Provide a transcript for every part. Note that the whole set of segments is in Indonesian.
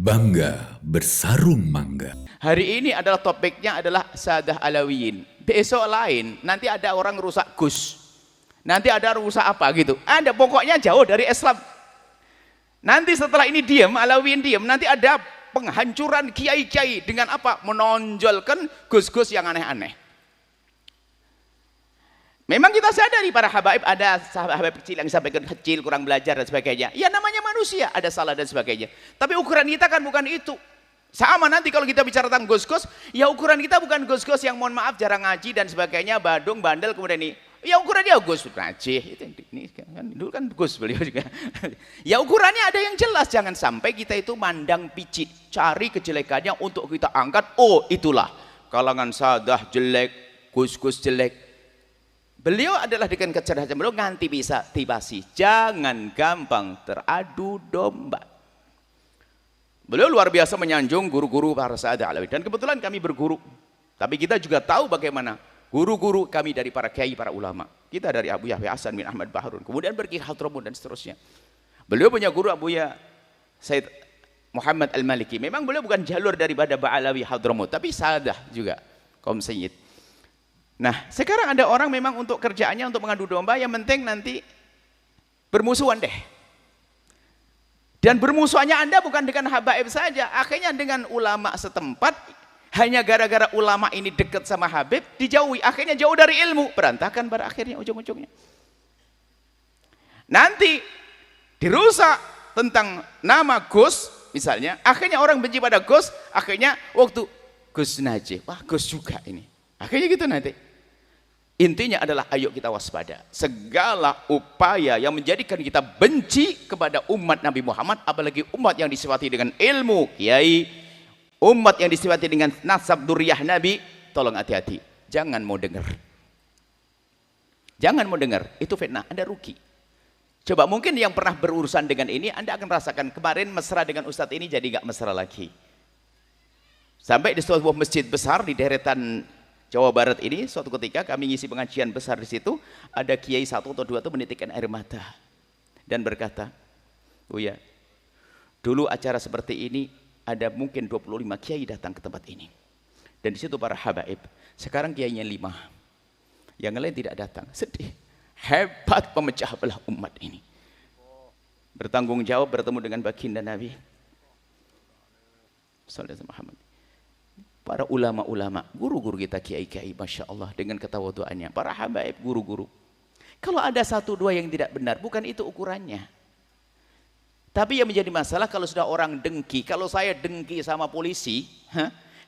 Bangga bersarung mangga. Hari ini adalah topiknya adalah Sadah Alawiyin. Besok lain, nanti ada orang rusak Gus. Nanti ada rusak apa gitu. Ada, pokoknya jauh dari Islam. Nanti setelah ini diam, Alawiyin diam, nanti ada penghancuran kiai-kiai dengan apa? Menonjolkan Gus-Gus yang aneh-aneh. Memang kita sadari para habaib, ada habaib kecil yang sampaikan kecil, kurang belajar dan sebagainya. Ya namanya manusia, ada salah dan sebagainya. Tapi ukuran kita kan bukan itu. Sama nanti kalau kita bicara tentang Gus-Gus, ya ukuran kita bukan Gus-Gus yang mohon maaf jarang ngaji dan sebagainya, badung, bandel, kemudian ini. Ya ukurannya Gus ngaji, ini kan dulu kan Gus beliau juga. Ya ukurannya ada yang jelas, jangan sampai kita itu mandang picik, cari kejelekannya untuk kita angkat. Oh itulah kalangan Sadah jelek, Gus-Gus jelek. Beliau adalah dengan kecerdasan beliau nganti bisa tibasi. Jangan gampang teradu domba. Beliau luar biasa menyanjung guru-guru para Sadah Alawi. Dan kebetulan kami berguru. Tapi kita juga tahu bagaimana guru-guru kami dari para kiai, para ulama. Kita dari Abu Yahya Hasan bin Ahmad Bahrun. Kemudian pergi Hadramut dan seterusnya. Beliau punya guru Abuya Said Muhammad Al-Maliki. Memang beliau bukan jalur daripada Ba'alawi Hadramut. Tapi Sadah juga. Kaum Sayyid. Nah, sekarang ada orang memang untuk kerjaannya untuk mengadu domba, yang penting nanti bermusuhan deh. Dan bermusuhannya Anda bukan dengan habaib saja, akhirnya dengan ulama setempat, hanya gara-gara ulama ini dekat sama Habib, dijauhi, akhirnya jauh dari ilmu, berantakan pada akhirnya ujung-ujungnya. Nanti dirusak tentang nama Gus, misalnya, akhirnya orang benci pada Gus, akhirnya waktu Gus Najib, wah Gus juga ini. Akhirnya gitu nanti. Intinya adalah ayo kita waspada. Segala upaya yang menjadikan kita benci kepada umat Nabi Muhammad, apalagi umat yang disifati dengan ilmu, kiai, umat yang disifati dengan nasab duriyah Nabi, tolong hati-hati. Jangan mau dengar. Jangan mau dengar, itu fitnah, Anda rugi. Coba mungkin yang pernah berurusan dengan ini, Anda akan rasakan kemarin mesra dengan ustadz ini jadi gak mesra lagi. Sampai di sebuah masjid besar di deretan Jawa Barat ini, suatu ketika kami ngisi pengajian besar di situ, ada kiai satu atau dua itu menitikkan air mata dan berkata, "Oh ya, dulu acara seperti ini ada mungkin 25 kiai datang ke tempat ini. Dan di situ para habaib. Sekarang kiainya 5. Yang lain tidak datang." Sedih. Hebat pemecah belah umat ini. Bertanggung jawab bertemu dengan baginda Nabi sallallahu alaihi wasallam. Para ulama-ulama, guru-guru kita kiai-kiai, Masya Allah, dengan ketawaduannya. Para habaib, guru-guru. Kalau ada satu dua yang tidak benar, bukan itu ukurannya. Tapi yang menjadi masalah kalau sudah orang dengki. Kalau saya dengki sama polisi,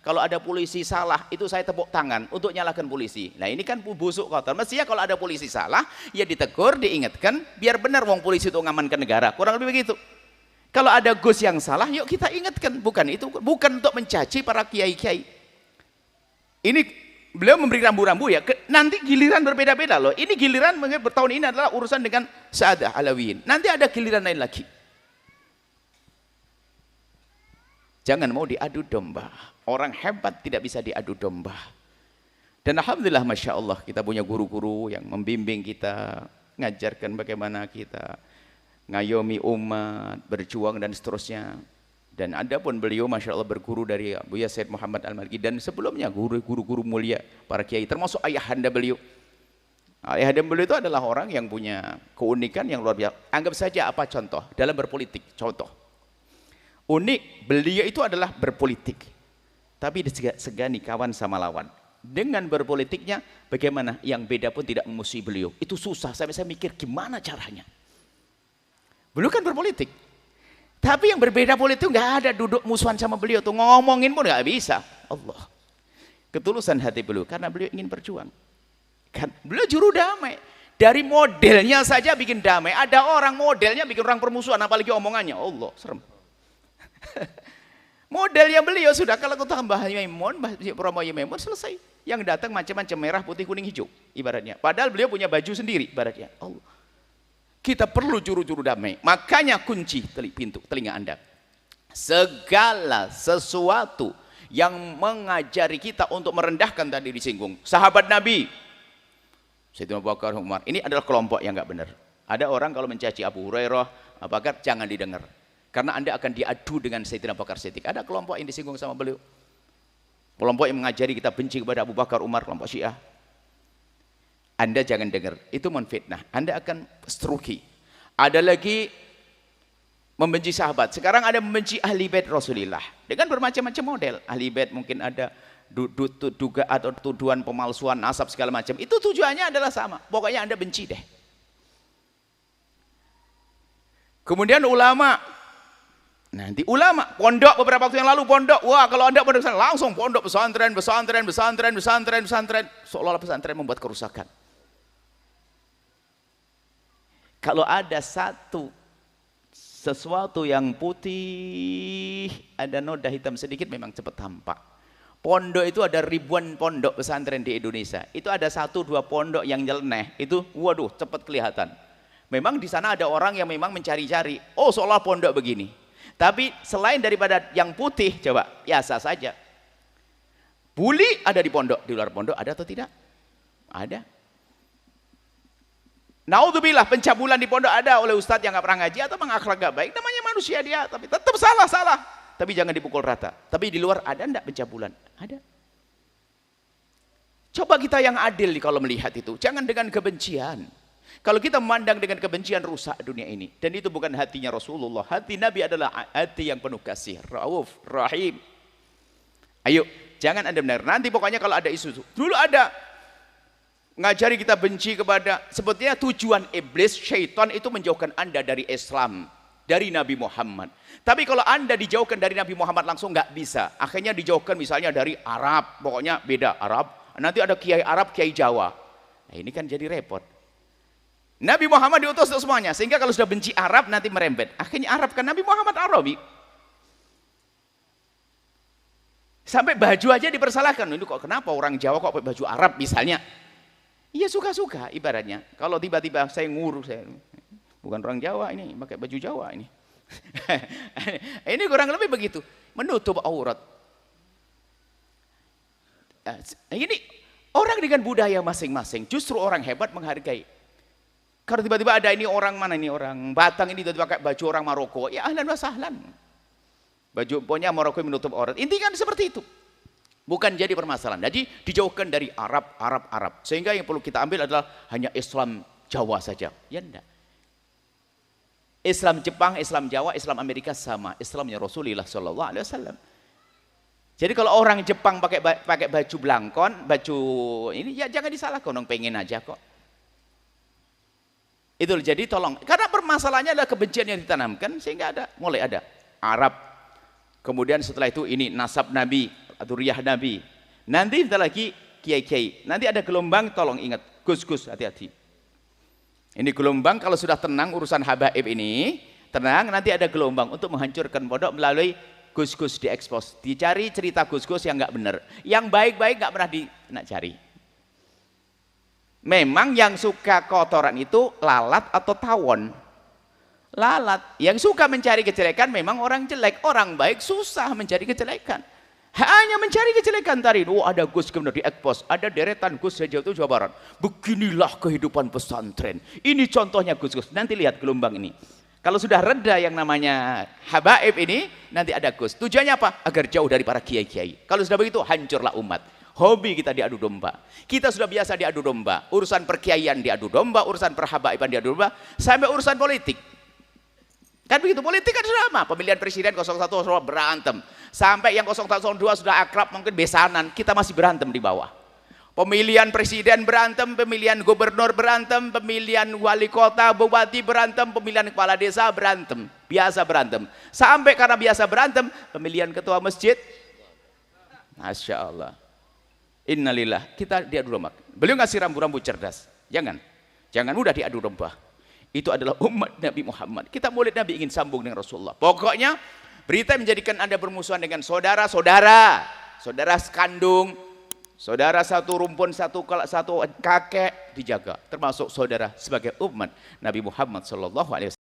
kalau ada polisi salah, itu saya tepuk tangan untuk nyalahkan polisi. Nah ini kan busuk kotor. Mestinya kalau ada polisi salah, ya ditegur, diingatkan, biar benar wong polisi itu ngamankan negara. Kurang lebih begitu. Kalau ada Gus yang salah, yuk kita ingatkan. Bukan itu, bukan untuk mencaci para kiai-kiai. Ini beliau memberi rambu-rambu ya. Nanti giliran berbeda-beda loh. Ini giliran bertahun ini adalah urusan dengan Sadah Alawiyin. Nanti ada giliran lain lagi. Jangan mau diadu domba. Orang hebat tidak bisa diadu domba. Dan alhamdulillah, Masya Allah, kita punya guru-guru yang membimbing kita, ngajarkan bagaimana kita ngayomi umat, berjuang dan seterusnya. Dan ada pun beliau Masya Allah berguru dari Abuya Said Muhammad Al-Maliki, dan sebelumnya guru-guru mulia para kiai, termasuk ayahanda beliau. Ayahanda beliau itu adalah orang yang punya keunikan yang luar biasa. Anggap saja apa contoh dalam berpolitik, contoh unik, beliau itu adalah berpolitik tapi disegani kawan sama lawan. Dengan berpolitiknya bagaimana yang beda pun tidak memusuhi beliau. Itu susah, saya mikir gimana caranya. Beliau kan berpolitik, tapi yang berbeda politik nggak ada duduk musuhan sama beliau tuh, ngomongin pun nggak bisa. Allah, ketulusan hati beliau karena beliau ingin berjuang. Kan beliau juru damai. Dari modelnya saja bikin damai. Ada orang modelnya bikin orang permusuhan, apalagi omongannya. Allah, serem. Modelnya beliau sudah, kalau kita tambah Maimun, promo Maimun, selesai. Yang datang macam-macam, merah, putih, kuning, hijau ibaratnya. Padahal beliau punya baju sendiri ibaratnya. Allah. Kita perlu juru-juru damai. Makanya kunci pintu telinga Anda. Segala sesuatu yang mengajari kita untuk merendahkan, tadi disinggung sahabat Nabi Sayyidina Abu Bakar, Umar, ini adalah kelompok yang nggak benar. Ada orang kalau mencaci Abu Hurairah, Abu Bakar, jangan didengar. Karena Anda akan diadu dengan Sayyidina Abu Bakar Siddiq. Ada kelompok yang disinggung sama beliau. Kelompok yang mengajari kita benci kepada Abu Bakar, Umar, kelompok Syiah. Anda jangan dengar, itu menfitnah. Anda akan struki. Ada lagi membenci sahabat. Sekarang ada membenci ahli bait Rasulullah dengan bermacam-macam model. Ahli bait mungkin ada duga atau tuduhan pemalsuan nasab segala macam. Itu tujuannya adalah sama. Pokoknya Anda benci deh. Kemudian ulama. Nanti ulama, pondok beberapa waktu yang lalu pondok. Wah, kalau Anda pondok langsung pondok pesantren. Seolah-olah pesantren membuat kerusakan. Kalau ada sesuatu yang putih, ada noda hitam sedikit, memang cepat tampak. Pondok itu ada ribuan pondok pesantren di Indonesia. Itu ada 1-2 pondok yang nyeleneh, itu waduh cepat kelihatan. Memang di sana ada orang yang memang mencari-cari. Oh, seolah pondok begini. Tapi selain daripada yang putih, coba biasa saja. Bully ada di pondok, di luar pondok ada atau tidak? Ada. Naudzubillah, pencabulan di pondok ada oleh ustadz yang nggak pernah ngaji atau mengakhlak gak baik, namanya manusia dia, tapi tetap salah. Tapi jangan dipukul rata. Tapi di luar ada enggak pencabulan? Ada. Coba kita yang adil kalau melihat itu, jangan dengan kebencian. Kalau kita memandang dengan kebencian, rusak dunia ini. Dan itu bukan hatinya Rasulullah. Hati Nabi adalah hati yang penuh kasih, Rauf, Rahim. Ayo, jangan Anda benar. Nanti pokoknya kalau ada isu, dulu ada ngajari kita benci kepada, sebetulnya tujuan iblis, syaitan itu menjauhkan Anda dari Islam, dari Nabi Muhammad. Tapi kalau Anda dijauhkan dari Nabi Muhammad langsung nggak bisa. Akhirnya dijauhkan misalnya dari Arab, pokoknya beda Arab. Nanti ada kiai Arab, kiai Jawa. Nah, ini kan jadi repot. Nabi Muhammad diutus untuk semuanya, sehingga kalau sudah benci Arab nanti merembet. Akhirnya Arab kan Nabi Muhammad Arabi. Sampai baju aja dipersalahkan. Ini kok kenapa orang Jawa kok pakai baju Arab misalnya? Iya suka-suka ibaratnya. Kalau tiba-tiba saya ngurus, saya bukan orang Jawa ini, pakai baju Jawa ini. Ini kurang lebih begitu, menutup aurat. Ini orang dengan budaya masing-masing, justru orang hebat menghargai. Kalau tiba-tiba ada ini orang mana ini orang Batang ini tiba-tiba pakai baju orang Maroko, ya ahlan wa sahlan. Baju pokoknya Maroko menutup aurat. Intinya kan seperti itu. Bukan jadi permasalahan. Jadi dijauhkan dari Arab. Sehingga yang perlu kita ambil adalah hanya Islam Jawa saja. Ya enggak. Islam Jepang, Islam Jawa, Islam Amerika sama. Islamnya Rasulullah SAW. Jadi kalau orang Jepang pakai baju blangkon, baju ini ya jangan disalahkan, dong pengen aja kok. Itu jadi tolong. Karena permasalahannya adalah kebencian yang ditanamkan sehingga mulai ada Arab. Kemudian setelah itu ini nasab Nabi, Dzurriyyah Nabi. Nanti kita lagi kiai-kiai. Nanti ada gelombang, tolong ingat, gus-gus hati-hati. Ini gelombang kalau sudah tenang urusan habaib ini, tenang nanti ada gelombang untuk menghancurkan pondok melalui gus-gus diekspos. Dicari cerita gus-gus yang enggak benar. Yang baik-baik enggak pernah cari. Memang yang suka kotoran itu lalat atau tawon. Lalat. Yang suka mencari kejelekan memang orang jelek. Orang baik susah mencari kejelekan. Hanya mencari kejelekan tadi. Oh ada gus kemudian diekspos. Ada deretan gus sejauh itu Jawa Barat. Beginilah kehidupan pesantren. Ini contohnya gus-gus. Nanti lihat gelombang ini. Kalau sudah reda yang namanya habaib ini, nanti ada gus. Tujuannya apa? Agar jauh dari para kiai-kiai. Kalau sudah begitu, hancurlah umat. Hobi kita diadu domba. Kita sudah biasa diadu domba. Urusan perkiaian diadu domba, urusan perhabaiban diadu domba, sampai urusan politik. Kan begitu, politik kan sama. Pemilihan presiden 01 berantem. Sampai yang 002 sudah akrab, mungkin besanan. Kita masih berantem di bawah. Pemilihan presiden berantem, pemilihan gubernur berantem, pemilihan wali kota, bupati berantem, pemilihan kepala desa berantem. Biasa berantem. Sampai karena biasa berantem, pemilihan ketua masjid. Masya Allah. Innalillah, kita diadu domba. Beliau ngasih rambu-rambu cerdas. Jangan mudah diadu domba. Itu adalah umat Nabi Muhammad. Kita murid Nabi ingin sambung dengan Rasulullah. Pokoknya berita menjadikan Anda bermusuhan dengan saudara-saudara, saudara sekandung, saudara satu rumpun, satu kakek dijaga. Termasuk saudara sebagai umat Nabi Muhammad SAW.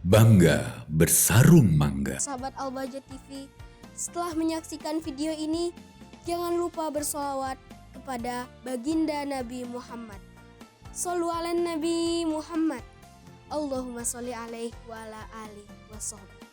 Bangga bersarung mangga. Sahabat Al-Bahjah TV, setelah menyaksikan video ini, jangan lupa bersolawat kepada baginda Nabi Muhammad. Shollu ala Nabi Muhammad. Allahumma sholli alaihi wa ala alihi wa sahbihi.